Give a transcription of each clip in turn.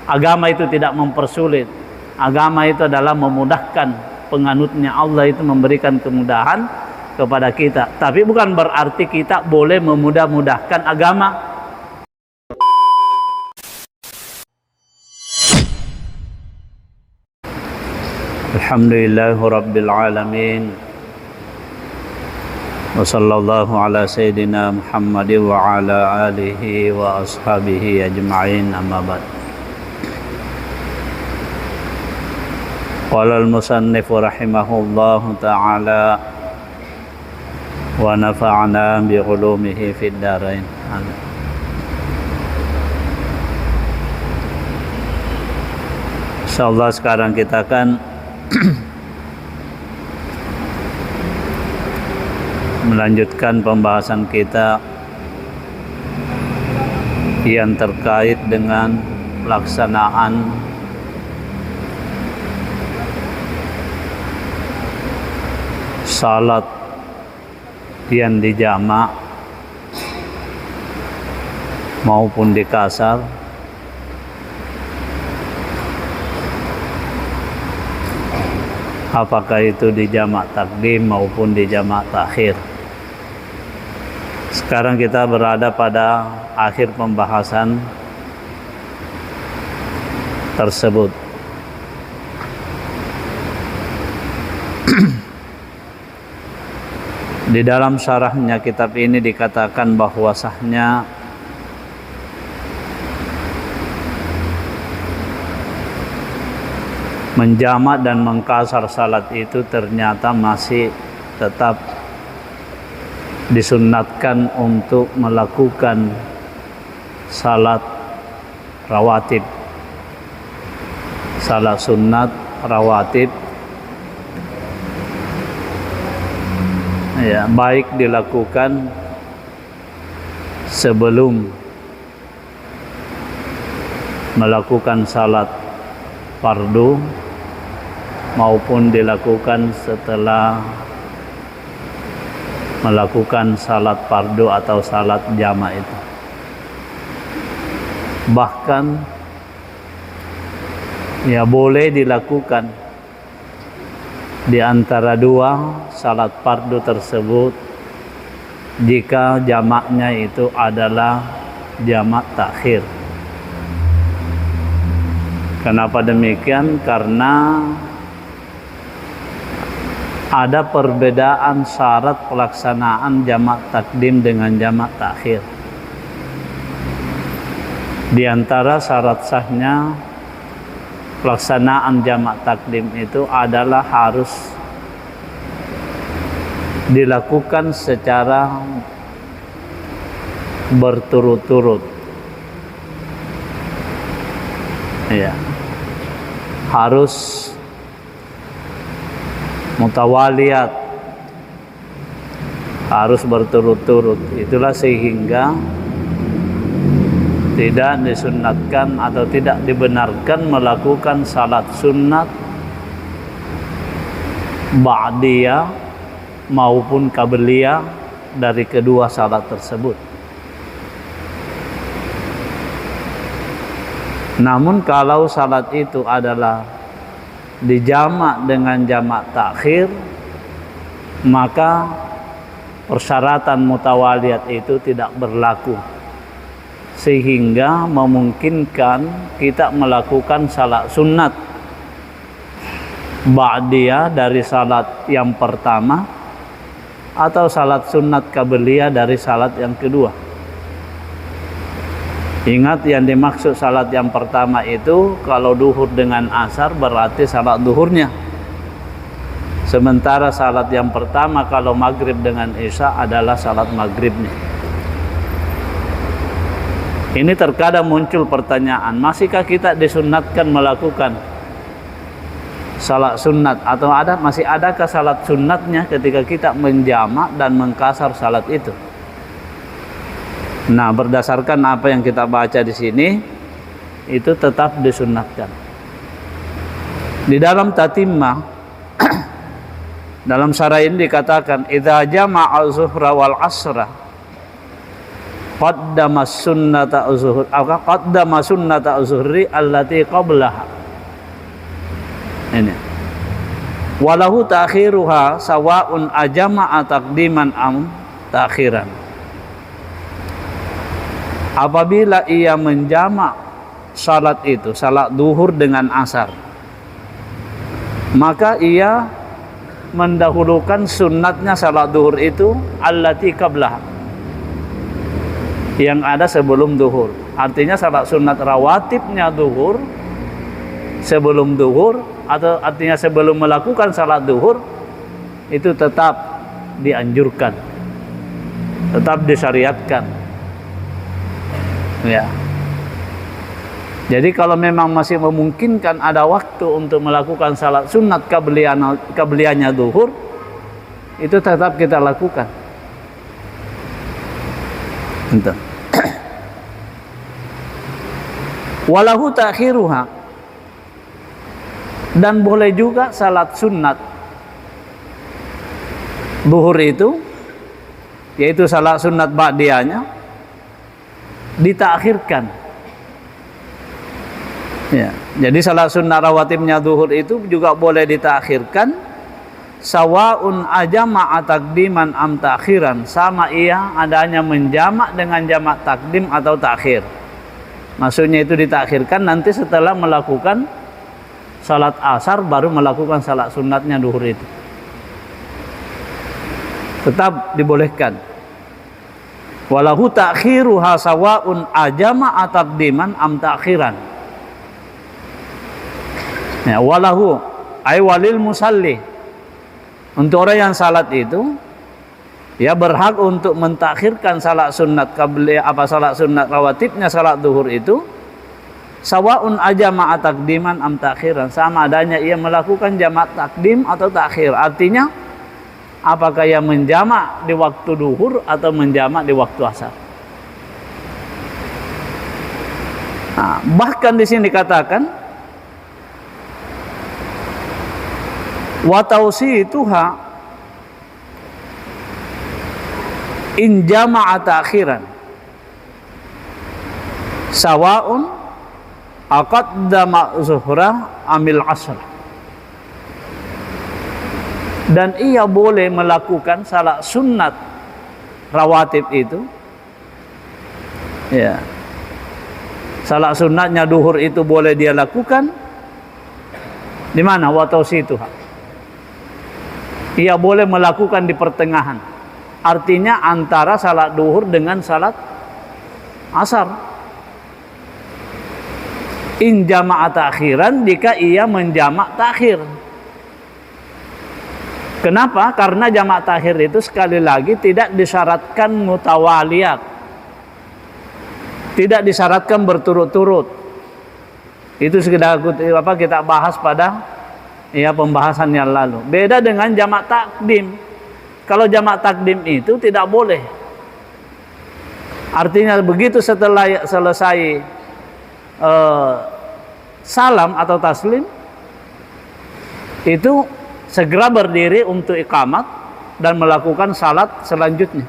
Agama itu tidak mempersulit. Agama itu adalah memudahkan penganutnya. Allah itu memberikan kemudahan kepada kita. Tapi bukan berarti kita boleh memudah-mudahkan agama. Alhamdulillahirabbil alamin. Wa sallallahu ala sayyidina Muhammad wa ala alihi wa ashabihi ajma'in, amma ba'd. Qala al-musannif rahimahullahu ta'ala wa nafa'ana bi ulumihi fid dharain. Insyaallah sekarang kita akan melanjutkan pembahasan kita yang terkait dengan pelaksanaan salat yang dijamak maupun di kasar, apakah itu di jamak takdim maupun di jamak takhir. Sekarang kita berada pada akhir pembahasan tersebut. Di dalam syarahnya kitab ini dikatakan bahwasanya menjamak dan mengkasar salat itu ternyata masih tetap disunnatkan untuk melakukan salat rawatib, salat sunnat rawatib, ya, baik dilakukan sebelum melakukan salat fardu maupun dilakukan setelah melakukan salat fardu atau salat jamak itu. Bahkan ya boleh dilakukan di antara dua salat fardu tersebut jika jamaknya itu adalah jamak takhir. Kenapa demikian? Karena ada perbedaan syarat pelaksanaan jamak takdim dengan jamak takhir. Di antara syarat sahnya pelaksanaan jamak takdim itu adalah harus dilakukan secara berturut-turut. Ya. Harus mutawaliyat, harus berturut-turut. Itulah sehingga tidak disunnatkan atau tidak dibenarkan melakukan salat sunnat ba'diyah maupun qabliyah dari kedua salat tersebut. Namun kalau salat itu adalah dijamak dengan jamak takhir, maka persyaratan mutawaliyat itu tidak berlaku, sehingga memungkinkan kita melakukan salat sunnat ba'diyah dari salat yang pertama atau salat sunnat qabliyah dari salat yang kedua. Ingat, yang dimaksud salat yang pertama itu kalau duhur dengan asar berarti salat duhurnya. Sementara salat yang pertama kalau maghrib dengan isya adalah salat maghribnya. Ini terkadang muncul pertanyaan, masihkah kita disunnatkan melakukan salat sunnat atau masih adakah salat sunnatnya ketika kita menjamak dan mengkasar salat itu? Nah, berdasarkan apa yang kita baca di sini, itu tetap disunnatkan. Di dalam tatimmah, dalam syarah ini dikatakan, idza jama'a zuhra wal asra qaddama sunnata az-zuhur qaddama sunnata az-zuhri allati qablaha. Ini walahu ta'khiruha sawa'un ajama'a taqdiman am ta'khiran. Apabila ia menjamak salat itu, salat duhur dengan asar, maka ia mendahulukan sunnatnya salat duhur itu allati qablaha, yang ada sebelum duhur. Artinya salat sunat rawatibnya duhur sebelum duhur, atau artinya sebelum melakukan salat duhur, itu tetap dianjurkan, tetap disyariatkan. Ya. Jadi kalau memang masih memungkinkan ada waktu untuk melakukan salat sunat qabliyahnya duhur, itu tetap kita lakukan. Entah. Walahu ta'khiruha, dan boleh juga salat sunat duhur itu, yaitu salat sunat ba'diyahnya, ditakhirkan. Ya, jadi salat sunnah rawatibnya duhur itu juga boleh ditakhirkan, sawa'un ajama'a taqdiman am ta'khiran, sama ia adanya menjamak dengan jamak takdim atau takhir. Maksudnya itu ditakhirkan nanti setelah melakukan salat asar baru melakukan salat sunatnya duhur itu. Tetap dibolehkan. Walahu ta'khiruha sawa'un ajama'a taqdiman am ta'khiran. Ya, walahu ay walil musalli, untuk orang yang salat itu, ya berhak untuk mentakhirkan salat sunat salat sunat rawatibnya salat duhur itu, sawa'un ajama'a taqdiman am ta'khiran, sama adanya ia melakukan jamak takdim atau takhir. Artinya apakah ia menjamak di waktu duhur atau menjamak di waktu asar. Nah, bahkan di sini dikatakan wa tawsituha in jama'a ta'khiran sawa'un aqaddama zuhra amil asr. Dan ia boleh melakukan salat sunat rawatib itu, ya, salat sunatnya duhur itu boleh dia lakukan di mana? Wa tawsituha, ia boleh melakukan di pertengahan, artinya antara salat duhur dengan salat asar. In jama'a ta'khiran, jika ia menjamak takhir. Kenapa? Karena jamak takhir itu sekali lagi tidak disyaratkan mutawaliyat, tidak disyaratkan berturut-turut. Itu sudah kita bahas pada pembahasan yang lalu. Beda dengan jamak takdim. Kalau jamak takdim itu tidak boleh. Artinya begitu setelah selesai salam atau taslim, itu segera berdiri untuk iqamat dan melakukan salat selanjutnya.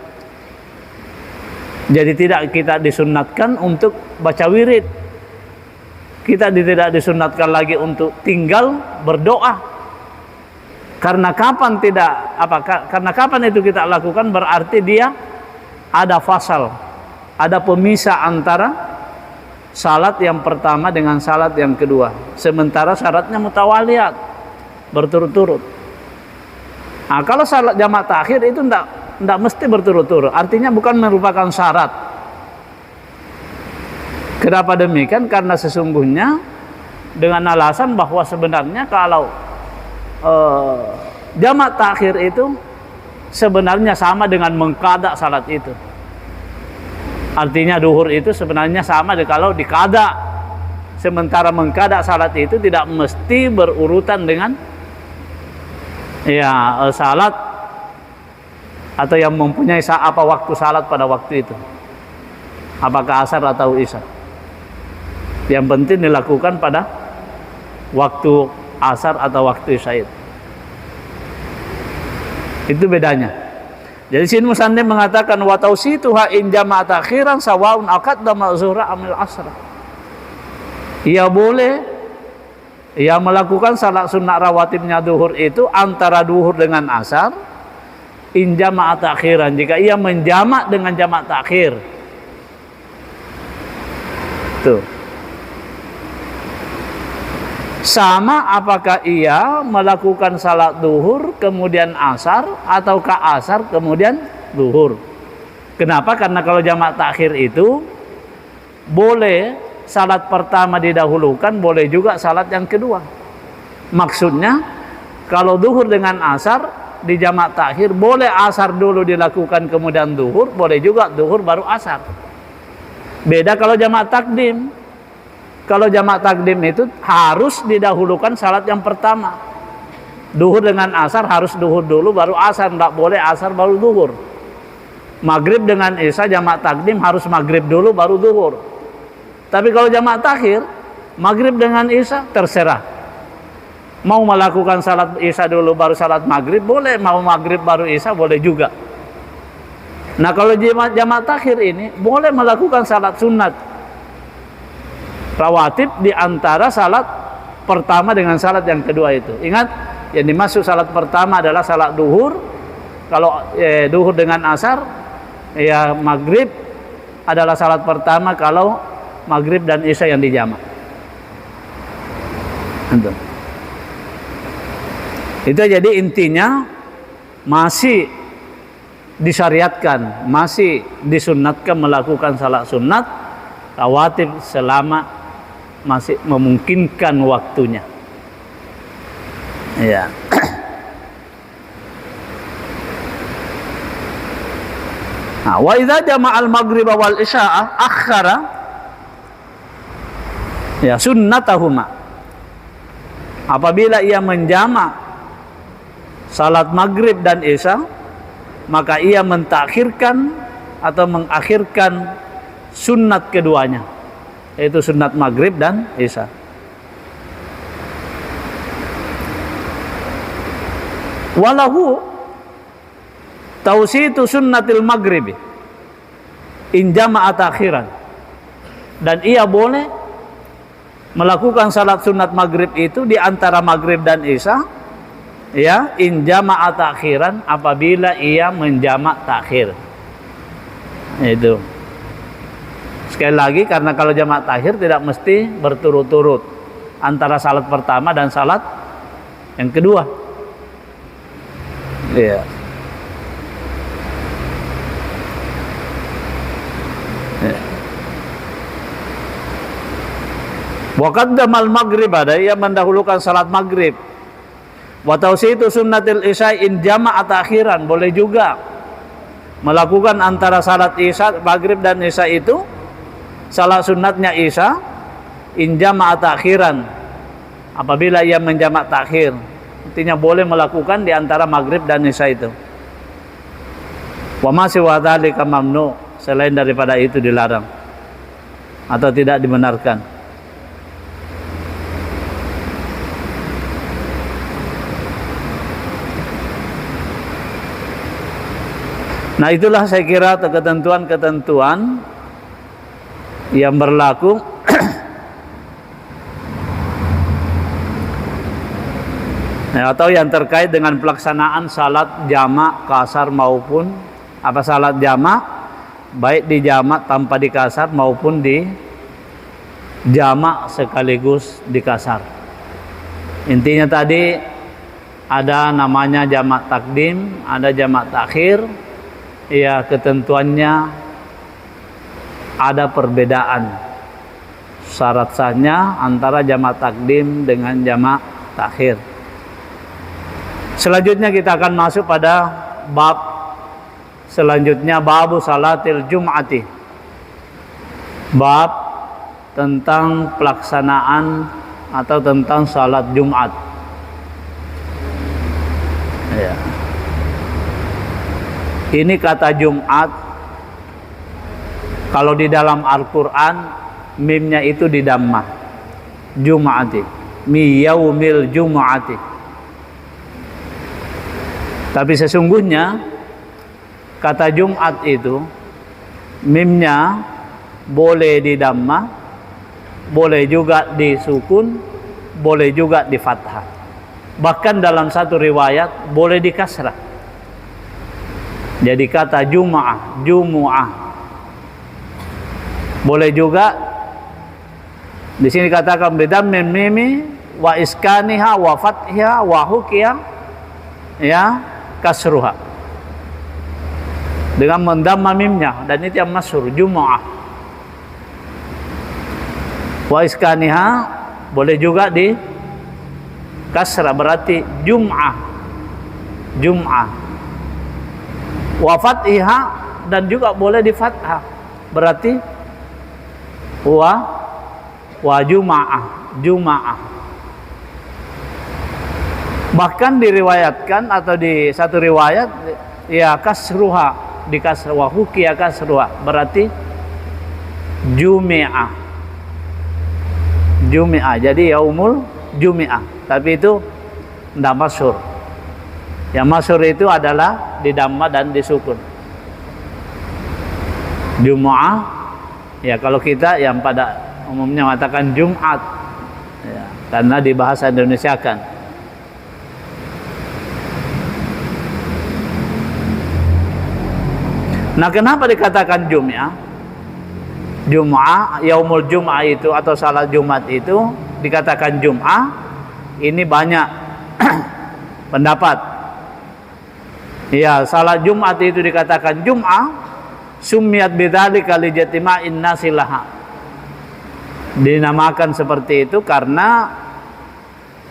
Jadi tidak kita disunatkan untuk baca wirid, kita tidak disunatkan lagi untuk tinggal berdoa. Karena kapan karena kapan itu kita lakukan, berarti dia ada fasal, ada pemisah antara salat yang pertama dengan salat yang kedua. Sementara syaratnya mutawaliyat, berturut-turut. Nah, kalau salat jamak takhir itu tidak mesti berturut-turut. Artinya bukan merupakan syarat. Kenapa demikian? Karena sesungguhnya dengan alasan bahwa sebenarnya kalau jamak takhir itu sebenarnya sama dengan mengqada salat itu. Artinya duhur itu sebenarnya sama kalau dikada. Sementara mengqada salat itu tidak mesti berurutan dengan salat atau yang mempunyai waktu salat pada waktu itu, apakah asar atau isya. Yang penting dilakukan pada waktu asar atau waktu isya. Itu bedanya. Jadi sini musannif mengatakan wa tausituha in jama'at akhiran sawaun aqaddama zuhra amil asra. Ia boleh ia melakukan salat sunnah rawatibnya duhur itu antara duhur dengan asar in jama'at akhiran, jika ia menjamak dengan jamak takhir. Tuh. Sama apakah ia melakukan salat duhur kemudian asar ataukah asar kemudian duhur. Kenapa? Karena kalau jamak takhir itu boleh salat pertama didahulukan, boleh juga salat yang kedua. Maksudnya kalau duhur dengan asar di jamak takhir boleh asar dulu dilakukan kemudian duhur, boleh juga duhur baru asar. Beda kalau jamak takdim. Kalau jamak takdim itu harus didahulukan salat yang pertama. Duhur dengan asar harus duhur dulu baru asar, tidak boleh asar baru duhur. Maghrib dengan isya jamak takdim harus maghrib dulu baru duhur. Tapi kalau jamak takhir, maghrib dengan isya terserah. Mau melakukan salat isya dulu baru salat maghrib boleh, mau maghrib baru isya boleh juga. Nah kalau jamak takhir ini boleh melakukan salat sunat rawatib di antara salat pertama dengan salat yang kedua itu. Ingat, yang dimaksud salat pertama adalah salat duhur. Kalau duhur dengan asar, ya maghrib adalah salat pertama kalau maghrib dan isya yang dijamak. Itu jadi intinya masih disyariatkan, masih disunnatkan melakukan salat sunnat rawatib selama masih memungkinkan waktunya. Ya. Nah, wa idza jama'al maghrib wal isya'a akhara ya sunnatahuma. Apabila ia menjamak salat maghrib dan isya, maka ia mentakhirkan atau mengakhirkan sunnat keduanya, yaitu sunnat maghrib dan isya. Walahu tausitu sunnatil maghrib in jama'at akhiran, dan ia boleh melakukan salat sunat maghrib itu di antara maghrib dan isya, ya, in jama'at akhiran, apabila ia menjamak takhir. Itu sekali lagi, karena kalau jamak takhir tidak mesti berturut-turut antara salat pertama dan salat yang kedua. Iya. Wa qaddamal maghrib, ada yang mendahulukan salat maghrib. Wa tausitu sunnatil isya in jama'at akhiran, boleh juga melakukan antara salat isya maghrib dan isya itu salat sunnatnya isya in jama'at akhiran, apabila ia menjamak takhir. Artinya boleh melakukan di antara maghrib dan isya itu. Wa ma siwa dzalika mamnu, selain daripada itu dilarang atau tidak dibenarkan. Nah, itulah saya kira ketentuan-ketentuan yang berlaku atau yang terkait dengan pelaksanaan salat jamak kasar maupun salat jamak, baik di jamak tanpa di kasar maupun di jamak sekaligus di kasar. Intinya tadi ada namanya jamak takdim, ada jamak takhir. Ya, ketentuannya ada perbedaan syarat sahnya antara jamak takdim dengan jamak takhir. Selanjutnya kita akan masuk pada bab selanjutnya, babu salatil jum'ati, bab tentang pelaksanaan atau tentang salat Jumat. Ya. Ini kata Jumat, kalau di dalam Al-Quran mimnya itu di dhammah, Jum'ati, mi yaumil Jum'ati. Tapi sesungguhnya kata Jumat itu mimnya boleh di dhamma, boleh juga disukun, boleh juga di fathah. Bahkan dalam satu riwayat boleh di kasrah. Jadi kata Jum'ah, Jumu'ah. Boleh juga di sini katakan bidammin mimi wa iskaniha wa fathiha wa hukiya ya kasruha, dengan mendhamma mimnya, dan itu yang masyhur Jumu'ah. Wa iskaniha boleh juga di kasrah, berarti Jum'ah, Jum'ah. Wa fathiha, dan juga boleh di fathah, berarti wa Juma'ah, Juma'ah. Bahkan diriwayatkan atau di satu riwayat ya kasruha, di kasrah, wa hukiya kasruha, berarti Jumi'ah, Jumi'ah. Jadi yaumul Jumi'ah, tapi itu tidak masyhur. Yang masyhur itu adalah di dhamma dan di sukun. Jumu'ah ya, kalau kita yang pada umumnya mengatakan Jumat ya, karena di bahasa Indonesia kan. Nah, kenapa dikatakan Jum'ah? Jum'ah, yaumul Jum'ah itu atau salat Jumat itu dikatakan Jum'ah. Ini banyak pendapat. Ya, salat Jumat itu dikatakan Jum'ah, summiyat bidzalika li jatima'in nasi laha. Dinamakan seperti itu karena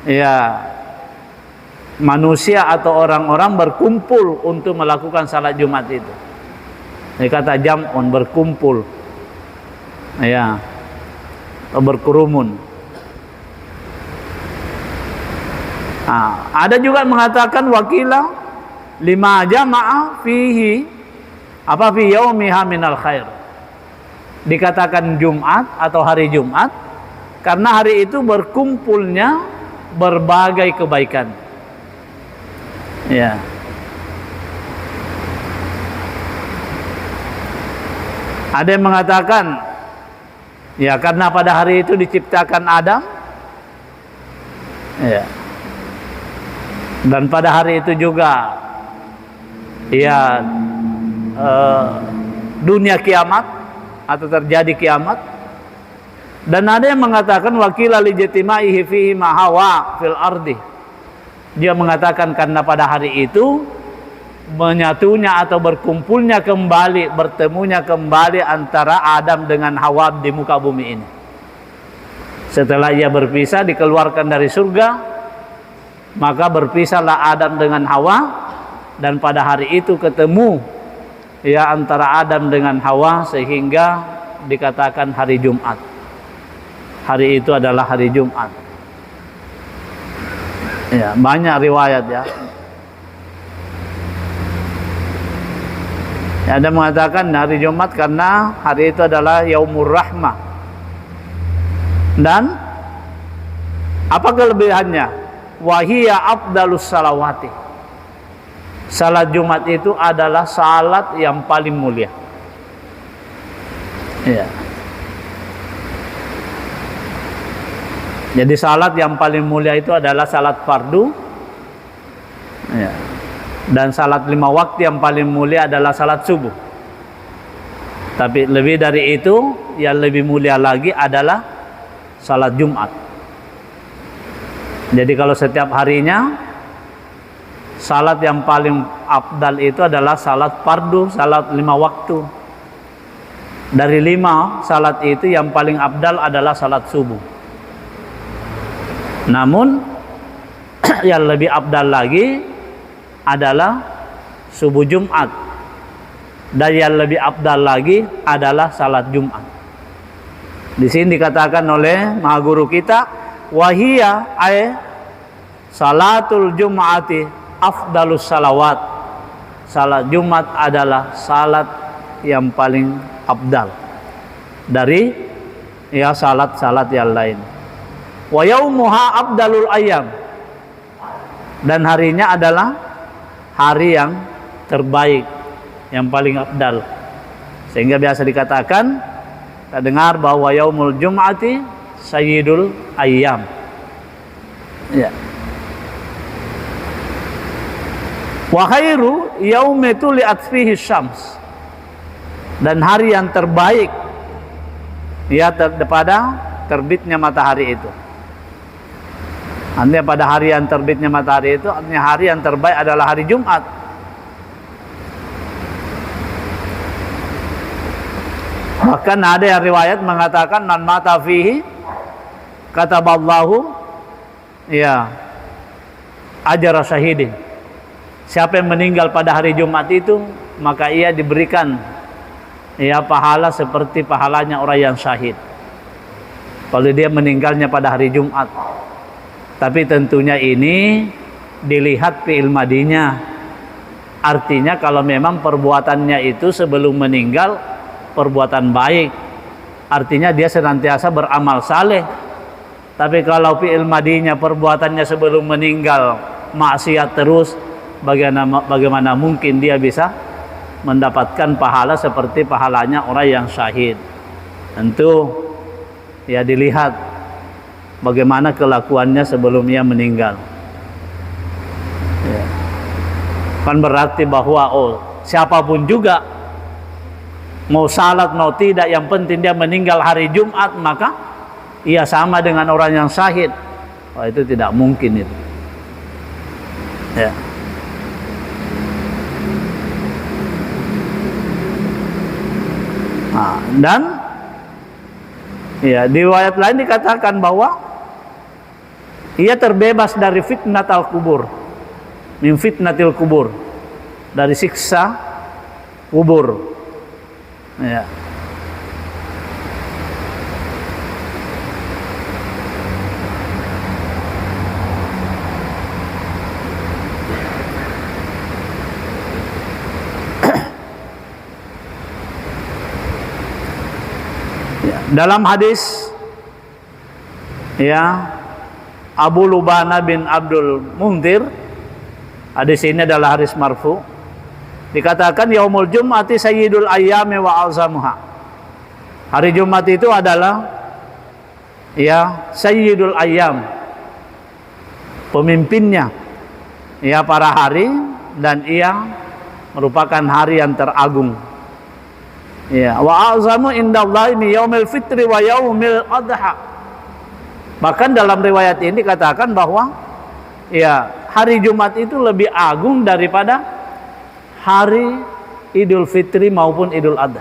ya manusia atau orang-orang berkumpul untuk melakukan salat Jumat itu. Ini kata jam'un, berkumpul ya, atau berkerumun. Nah, ada juga mengatakan wakila lima jama'a fihi apa fi yaumiha minal khair. Dikatakan Jumat atau hari Jumat karena hari itu berkumpulnya berbagai kebaikan. Ya. Ada yang mengatakan ya karena pada hari itu diciptakan Adam ya, dan pada hari itu juga ya dunia kiamat atau terjadi kiamat. Dan ada yang mengatakan wakila li jatima'ihi fihi ma hawa fil ardi. Dia mengatakan karena pada hari itu menyatunya atau berkumpulnya kembali, bertemunya kembali antara Adam dengan Hawa di muka bumi ini. Setelah ia berpisah, dikeluarkan dari surga, maka berpisahlah Adam dengan Hawa, dan pada hari itu ketemu ya antara Adam dengan Hawa, sehingga dikatakan hari Jumat. Hari itu adalah hari Jumat. Ya, banyak riwayat ya. Ada mengatakan hari Jumat karena hari itu adalah Yaumur Rahmah. Dan apa kelebihannya? Wahiyya afdalus salawati. Salat Jumat itu adalah salat yang paling mulia. Ya. Jadi salat yang paling mulia itu adalah salat fardu. Ya. Dan salat 5 waktu yang paling mulia adalah salat subuh. Tapi lebih dari itu, yang lebih mulia lagi adalah salat Jumat. Jadi kalau setiap harinya, salat yang paling afdal itu adalah salat fardu, salat 5 waktu. Dari 5 salat itu yang paling afdal adalah salat subuh. Namun yang lebih afdal lagi adalah subuh Jumat, dan yang lebih afdal lagi adalah salat Jumat. Di sini dikatakan oleh maha guru kita, wahiyya ay salatul Jum'ati afdalus salawat. Salat Jumat adalah salat yang paling afdal dari ya salat-salat yang lain. Wa yaumuha afdalul ayyam, dan harinya adalah hari yang terbaik yang paling afdal. Sehingga biasa dikatakan, kita dengar bahwa yaumul jum'ati sayyidul ayyam. Ya. Wa khairu yaumi tuli'at fihi syams. Dan hari yang terbaik ya pada terbitnya matahari itu. Artinya pada hari yang terbitnya matahari itu, artinya hari yang terbaik adalah hari Jumat. Bahkan ada yang riwayat mengatakan man mata fihi kataballahu ya ajra syahidin. Siapa yang meninggal pada hari Jumat itu, maka ia diberikan ya pahala seperti pahalanya orang yang syahid. Kalau dia meninggalnya pada hari Jumat. Tapi tentunya ini dilihat fi'il madinya. Artinya kalau memang perbuatannya itu sebelum meninggal perbuatan baik, artinya dia senantiasa beramal saleh. Tapi kalau fi'il madinya perbuatannya sebelum meninggal maksiat terus, bagaimana mungkin dia bisa mendapatkan pahala seperti pahalanya orang yang syahid? Tentu ya dilihat bagaimana kelakuannya sebelum ia meninggal. Ya. Kan berarti bahwa siapapun juga mau salat mau tidak, yang penting dia meninggal hari Jumat, maka ia sama dengan orang yang syahid. Itu tidak mungkin itu. Ya. Nah, dan ya di riwayat lain dikatakan bahwa ia terbebas dari fitnatul kubur, min fitnatil kubur, dari siksa kubur. Ya. Dalam hadis ya Abu Lubana bin Abdul Munzir, hadis ini adalah hadis marfu, dikatakan yaumul jum'ati sayyidul ayyami wa azamuha. Hari Jumat itu adalah ya sayyidul ayyam, pemimpinnya ya para hari, dan ia merupakan hari yang teragung. Ya, wa azamu indallahi mi yaumil fitri wa yaumil adha. Bahkan dalam riwayat ini dikatakan bahwa ya hari Jumat itu lebih agung daripada hari Idul Fitri maupun Idul Adha.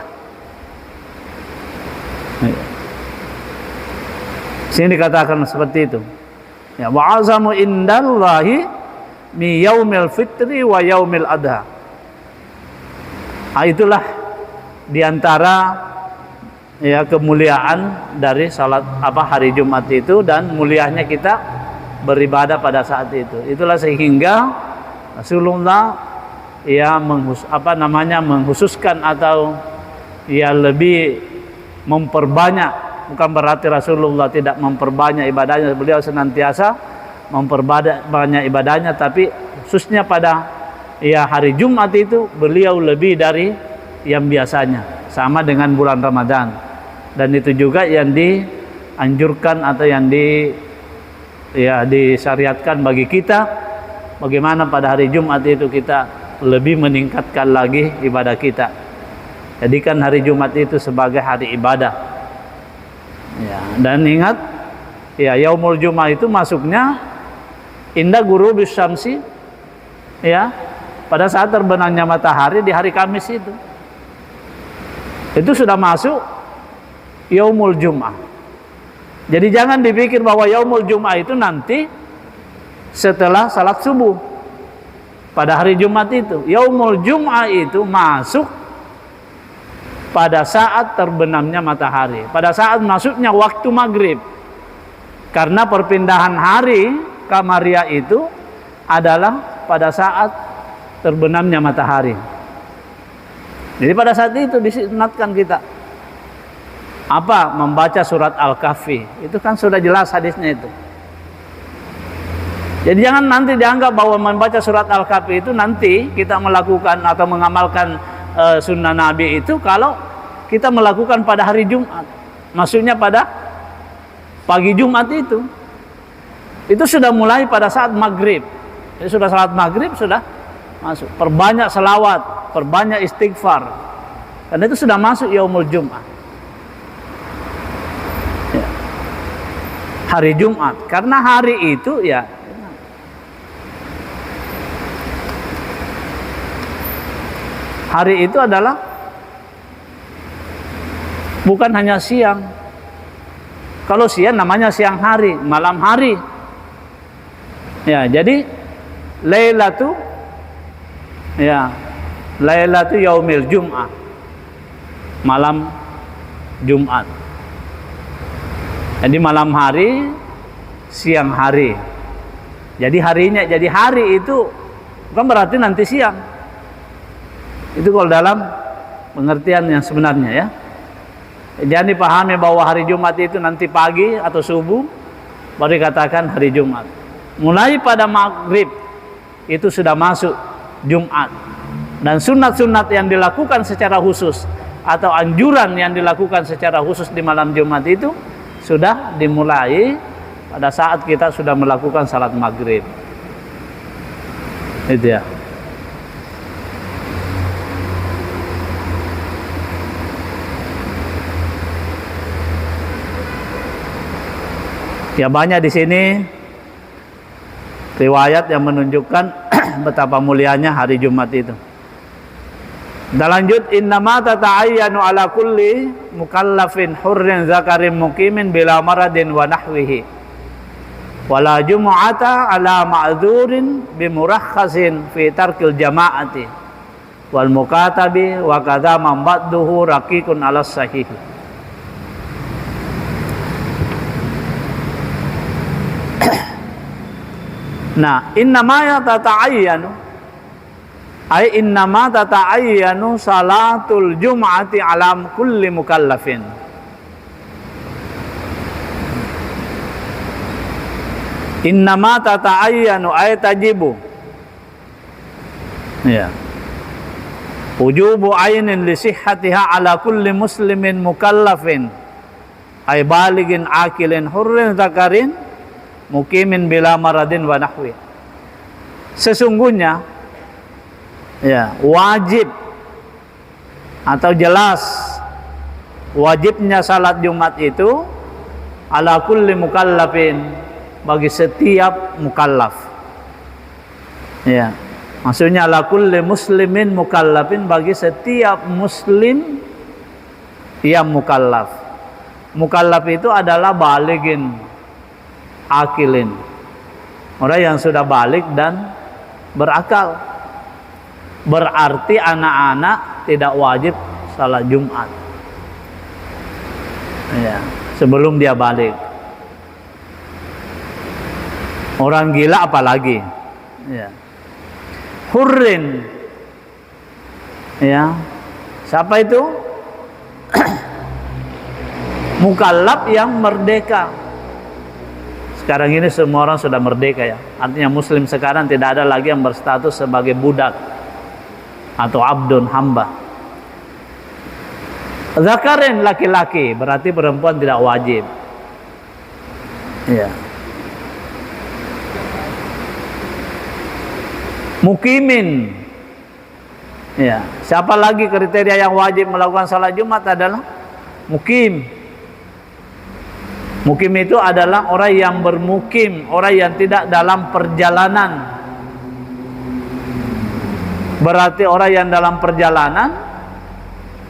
Ya. Sini dikatakan seperti itu. Ya, wa azamu indallahi mi yaumil fitri wa yaumil adha. Itulah di antara ya kemuliaan dari salat hari Jumat itu, dan mulianya kita beribadah pada saat itu. Itulah sehingga Rasulullah ya menghususkan atau ya lebih memperbanyak, bukan berarti Rasulullah tidak memperbanyak ibadahnya, beliau senantiasa memperbanyak ibadahnya, tapi khususnya pada ya hari Jumat itu beliau lebih dari yang biasanya, sama dengan bulan Ramadan. Dan itu juga yang dianjurkan atau yang disyariatkan bagi kita, bagaimana pada hari Jumat itu kita lebih meningkatkan lagi ibadah kita. Jadikan hari Jumat itu sebagai hari ibadah. Ya, dan ingat ya yaumul Jumat itu masuknya inda ghurubis syamsi, ya pada saat terbenamnya matahari di hari Kamis itu sudah masuk yaumul Jum'ah. Jadi jangan dipikir bahwa yaumul Jum'ah itu nanti setelah salat subuh pada hari Jumat itu. Yaumul Jum'ah itu masuk pada saat terbenamnya matahari, pada saat masuknya waktu maghrib. Karena perpindahan hari Kamaria itu adalah pada saat terbenamnya matahari. Jadi pada saat itu disunatkan kita membaca surat Al-Kahfi. Itu kan sudah jelas hadisnya itu. Jadi jangan nanti dianggap bahwa membaca surat Al-Kahfi itu nanti kita melakukan atau mengamalkan sunnah Nabi itu kalau kita melakukan pada hari Jumat. Maksudnya pada pagi Jumat itu sudah mulai pada saat maghrib. Jadi sudah salat maghrib sudah masuk. Perbanyak selawat, perbanyak istighfar. Karena itu sudah masuk yaumul Jum'ah. Ya. Hari Jumat. Karena hari itu ya hari itu adalah bukan hanya siang. Kalau siang namanya siang hari, malam hari. Ya, jadi Lailatu yaumil Jum'ah. Malam Jumat. Jadi malam hari, siang hari. Jadi hari itu bukan berarti nanti siang. Itu kalau dalam pengertian yang sebenarnya ya. Jangan dipahami bahwa hari Jumat itu nanti pagi atau subuh baru dikatakan hari Jumat. Mulai pada maghrib itu sudah masuk Jumat. Dan sunat-sunat yang dilakukan secara khusus atau anjuran yang dilakukan secara khusus di malam Jumat itu sudah dimulai pada saat kita sudah melakukan salat maghrib. Itu ya. Ya banyak di sini riwayat yang menunjukkan betapa mulianya hari Jumat itu. Dan lanjut, innama tata'ayyanu ala kulli mukallafin hurrin zakarin muqimin bila maradin wa nahwihi. Wala jumu'ata ala ma'dzurin bimurakhasin fi tarkil jama'ati wal mukatabi wa kadza man ba'duhu raqiqun ala sahih. Nah, innama tata'ayyanu salatul jum'ati alam kulli mukallafin. Innama tata'ayyanu ay tajibu. Ya. Wujubu aynin li sihhatiha ala kulli muslimin mukallafin ay baligin akilin hurrin zakarin mukimin bila maradin wa nahwi. Sesungguhnya ya wajib atau jelas wajibnya salat Jumat itu ala kulli mukallafin, bagi setiap mukallaf. Ya, maksudnya ala kulli muslimin mukallafin, bagi setiap muslim yang mukallaf. Mukallaf itu adalah baligin akilin, orang yang sudah balik dan berakal. Berarti anak-anak tidak wajib salat Jumat ya, sebelum dia balik. Orang gila apalagi ya. Hurrin ya, siapa itu? Mukallaf yang merdeka. Sekarang ini semua orang sudah merdeka ya. Artinya muslim sekarang tidak ada lagi yang berstatus sebagai budak atau abdun, hamba. Zakarin laki-laki, berarti perempuan tidak wajib. Ya. Mukimin. Ya, siapa lagi kriteria yang wajib melakukan salat Jumat adalah mukim. Mukim itu adalah orang yang bermukim, orang yang tidak dalam perjalanan. Berarti orang yang dalam perjalanan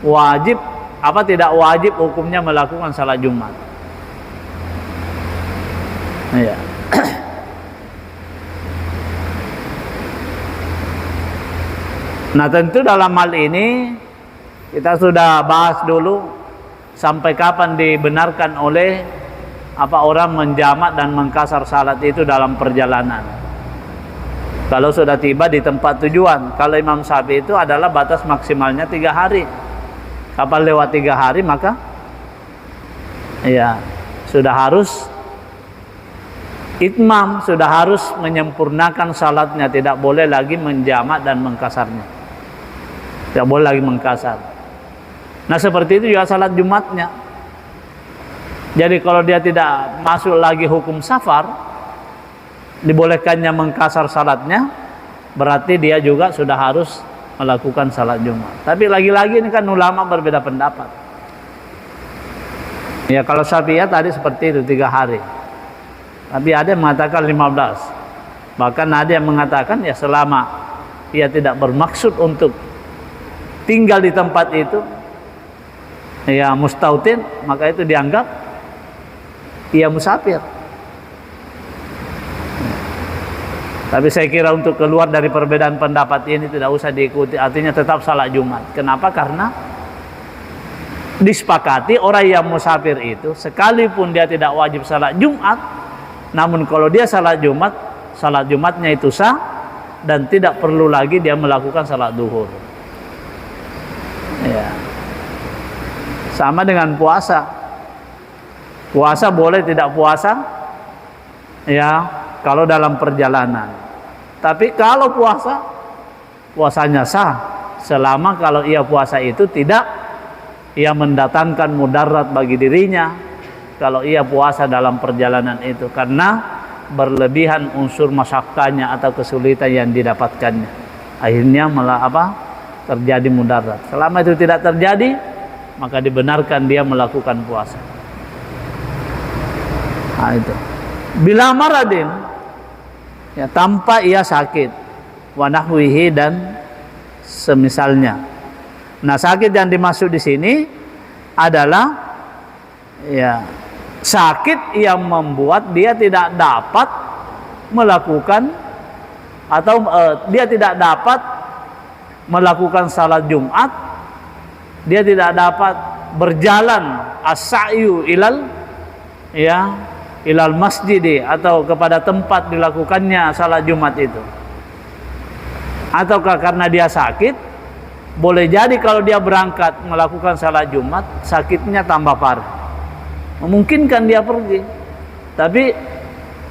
wajib apa tidak wajib hukumnya melakukan salat Jumat. Ya. Nah, tentu dalam hal ini kita sudah bahas dulu sampai kapan dibenarkan oleh orang menjamak dan mengkasar salat itu dalam perjalanan. Kalau sudah tiba di tempat tujuan, kalau Imam Syafi'i itu adalah batas maksimalnya 3 hari. Kapan lewat 3 hari maka ya sudah harus itmam, sudah harus menyempurnakan salatnya, tidak boleh lagi menjamak dan mengkasarnya. Tidak boleh lagi mengkasar. Nah seperti itu juga salat Jumatnya. Jadi kalau dia tidak masuk lagi hukum safar, dibolehkannya mengkasar salatnya, berarti dia juga sudah harus melakukan salat Jumat. Tapi lagi-lagi ini kan ulama berbeda pendapat. Ya kalau Syafi'iyah tadi seperti itu 3 hari. Tapi ada yang mengatakan 15. Bahkan ada yang mengatakan ya selama ia tidak bermaksud untuk tinggal di tempat itu, ya mustautin, maka itu dianggap ia musafir. Tapi saya kira untuk keluar dari perbedaan pendapat ini tidak usah diikuti, artinya tetap salat Jumat. Kenapa? Karena disepakati orang yang musafir itu sekalipun dia tidak wajib salat Jumat, namun kalau dia salat Jumat, salat Jumatnya itu sah dan tidak perlu lagi dia melakukan salat duhur. Ya. Sama dengan puasa. Puasa boleh tidak puasa, ya kalau dalam perjalanan. Tapi kalau puasanya sah selama kalau ia puasa itu tidak ia mendatangkan mudarat bagi dirinya. Kalau ia puasa dalam perjalanan itu karena berlebihan unsur masyakkahnya atau kesulitan yang didapatkannya, akhirnya malah terjadi mudarat. Selama itu tidak terjadi, maka dibenarkan dia melakukan puasa. Nah, itu. Bila maradin, ya tanpa ia sakit, wa nahwihi dan semisalnya. Nah, sakit yang dimaksud di sini adalah ya sakit yang membuat dia tidak dapat melakukan atau dia tidak dapat melakukan salat Jumat, dia tidak dapat berjalan as-sa'yu ilal masjid atau kepada tempat dilakukannya salat Jumat itu. Ataukah karena dia sakit, boleh jadi kalau dia berangkat melakukan salat Jumat, sakitnya tambah parah. Memungkinkan dia pergi. Tapi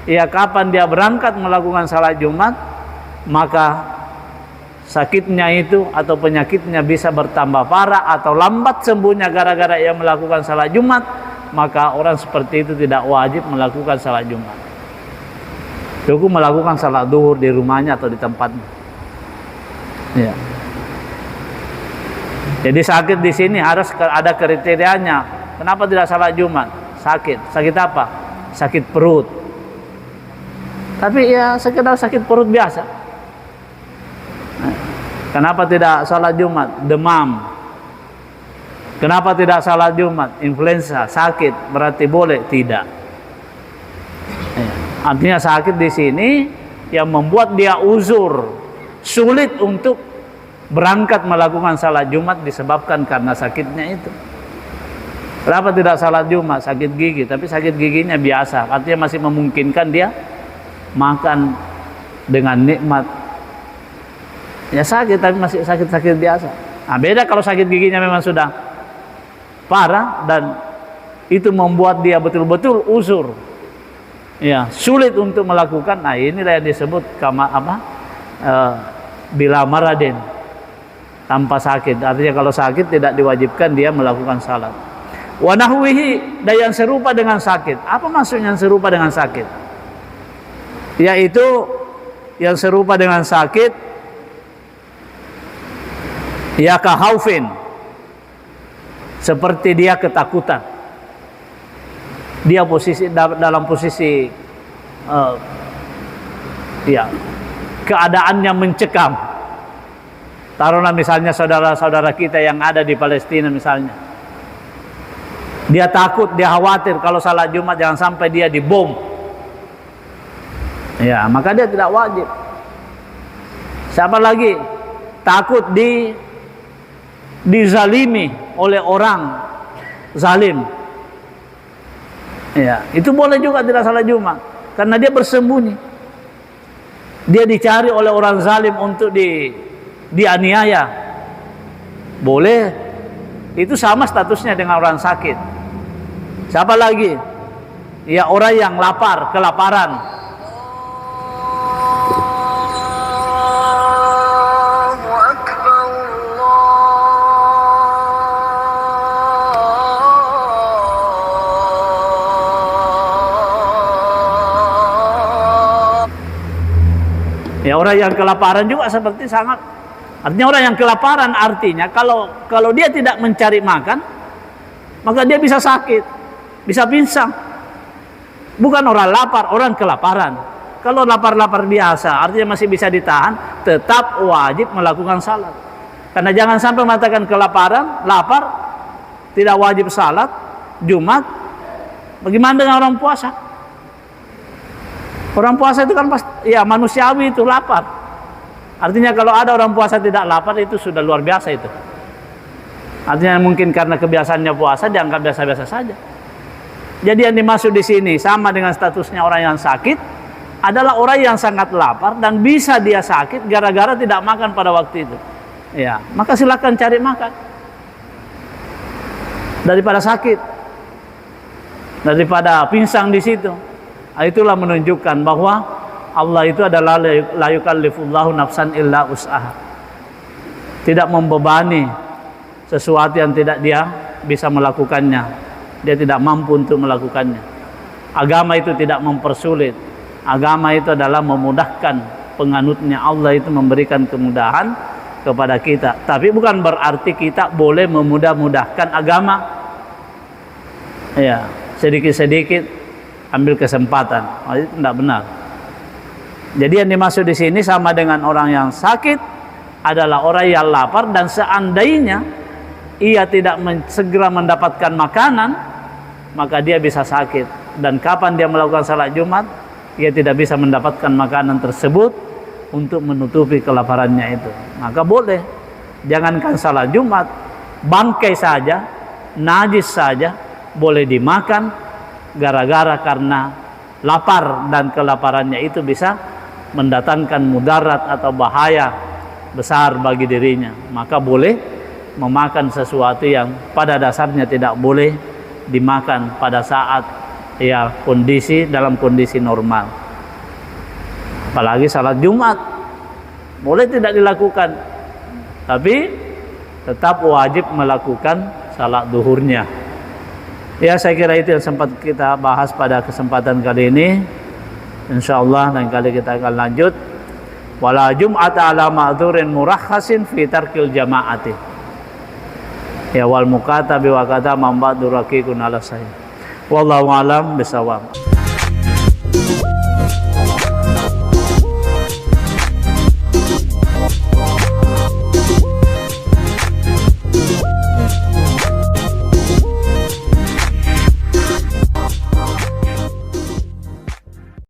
ya kapan dia berangkat melakukan salat Jumat, maka sakitnya itu atau penyakitnya bisa bertambah parah atau lambat sembuhnya gara-gara ia melakukan salat Jumat, maka orang seperti itu tidak wajib melakukan salat Jumat. Cukup melakukan salat duhur di rumahnya atau di tempatnya. Ya. Jadi sakit di sini harus ada kriterianya. Kenapa tidak salat Jumat? Sakit apa? Sakit perut. Tapi ya sekedar sakit perut biasa. Kenapa tidak salat Jumat? Demam. Kenapa tidak salat Jumat? Influenza, sakit, berarti boleh? Tidak. Artinya sakit di sini yang membuat dia uzur, sulit untuk berangkat melakukan salat Jumat disebabkan karena sakitnya itu. Kenapa tidak salat Jumat? Sakit gigi, tapi sakit giginya biasa, artinya masih memungkinkan dia makan dengan nikmat. Ya sakit, tapi masih sakit-sakit biasa. Nah, beda kalau sakit giginya memang sudah parah dan itu membuat dia betul-betul uzur, ya sulit untuk melakukan. Nah inilah yang disebut bila maradin, tanpa sakit. Artinya kalau sakit tidak diwajibkan dia melakukan salat. Wa nahwihi, dan yang serupa dengan sakit. Apa maksudnya yang serupa dengan sakit? Yaitu yang serupa dengan sakit ya kahaufin, seperti dia ketakutan, dia dalam posisi ya keadaannya mencekam. Taruhlah misalnya saudara-saudara kita yang ada di Palestina misalnya, dia takut, dia khawatir kalau salat Jumat jangan sampai dia dibom, ya maka dia tidak wajib. Siapa lagi takut dizalimi oleh orang zalim, ya itu boleh juga tidak salat Jumat karena dia bersembunyi, dia dicari oleh orang zalim untuk dianiaya, boleh. Itu sama statusnya dengan orang sakit. Siapa lagi? Ya orang yang lapar, kelaparan. Ya, orang yang kelaparan juga seperti sangat, artinya orang yang kelaparan artinya kalau dia tidak mencari makan, maka dia bisa sakit, bisa pinsang. Bukan orang lapar, orang kelaparan. Kalau lapar-lapar biasa, artinya masih bisa ditahan, tetap wajib melakukan salat. Karena jangan sampai mengatakan kelaparan, lapar, tidak wajib salat Jumat. Bagaimana dengan orang puasa? Orang puasa itu kan ya manusiawi, itu lapar. Artinya kalau ada orang puasa tidak lapar, itu sudah luar biasa itu. Artinya mungkin karena kebiasaannya puasa dianggap biasa-biasa saja. Jadi yang dimaksud di sini sama dengan statusnya orang yang sakit, adalah orang yang sangat lapar dan bisa dia sakit gara-gara tidak makan pada waktu itu. Ya, maka silakan cari makan daripada sakit, daripada pinsang di situ. Itulah menunjukkan bahwa Allah itu adalah la yukallifullahu nafsan illa wus'aha. Tidak membebani sesuatu yang tidak dia bisa melakukannya. Dia tidak mampu untuk melakukannya. Agama itu tidak mempersulit. Agama itu adalah memudahkan penganutnya. Allah itu memberikan kemudahan kepada kita. Tapi bukan berarti kita boleh memudah-mudahkan agama. Ya, sedikit-sedikit ambil kesempatan. Itu tidak benar. Jadi yang dimaksud di sini sama dengan orang yang sakit adalah orang yang lapar, dan seandainya ia tidak segera mendapatkan makanan, maka dia bisa sakit. Dan kapan dia melakukan salat Jumat, ia tidak bisa mendapatkan makanan tersebut untuk menutupi kelaparannya itu. Maka boleh, jangankan salat Jumat, bangkai saja, najis saja boleh dimakan gara-gara karena lapar, dan kelaparannya itu bisa mendatangkan mudarat atau bahaya besar bagi dirinya. Maka boleh memakan sesuatu yang pada dasarnya tidak boleh dimakan pada saat ya dalam kondisi normal. Apalagi salat Jumat boleh tidak dilakukan, tapi tetap wajib melakukan salat duhurnya. Ya, saya kira itu yang sempat kita bahas pada kesempatan kali ini. Insyaallah lain kali kita akan lanjut. Wala jum'ata ala ma'dzurin murakhasin fi tarkil jama'ati. Ya, wal mukatabi wa kata man ba'du raqiqun ala sahih. Wallahu a'lam bisawab.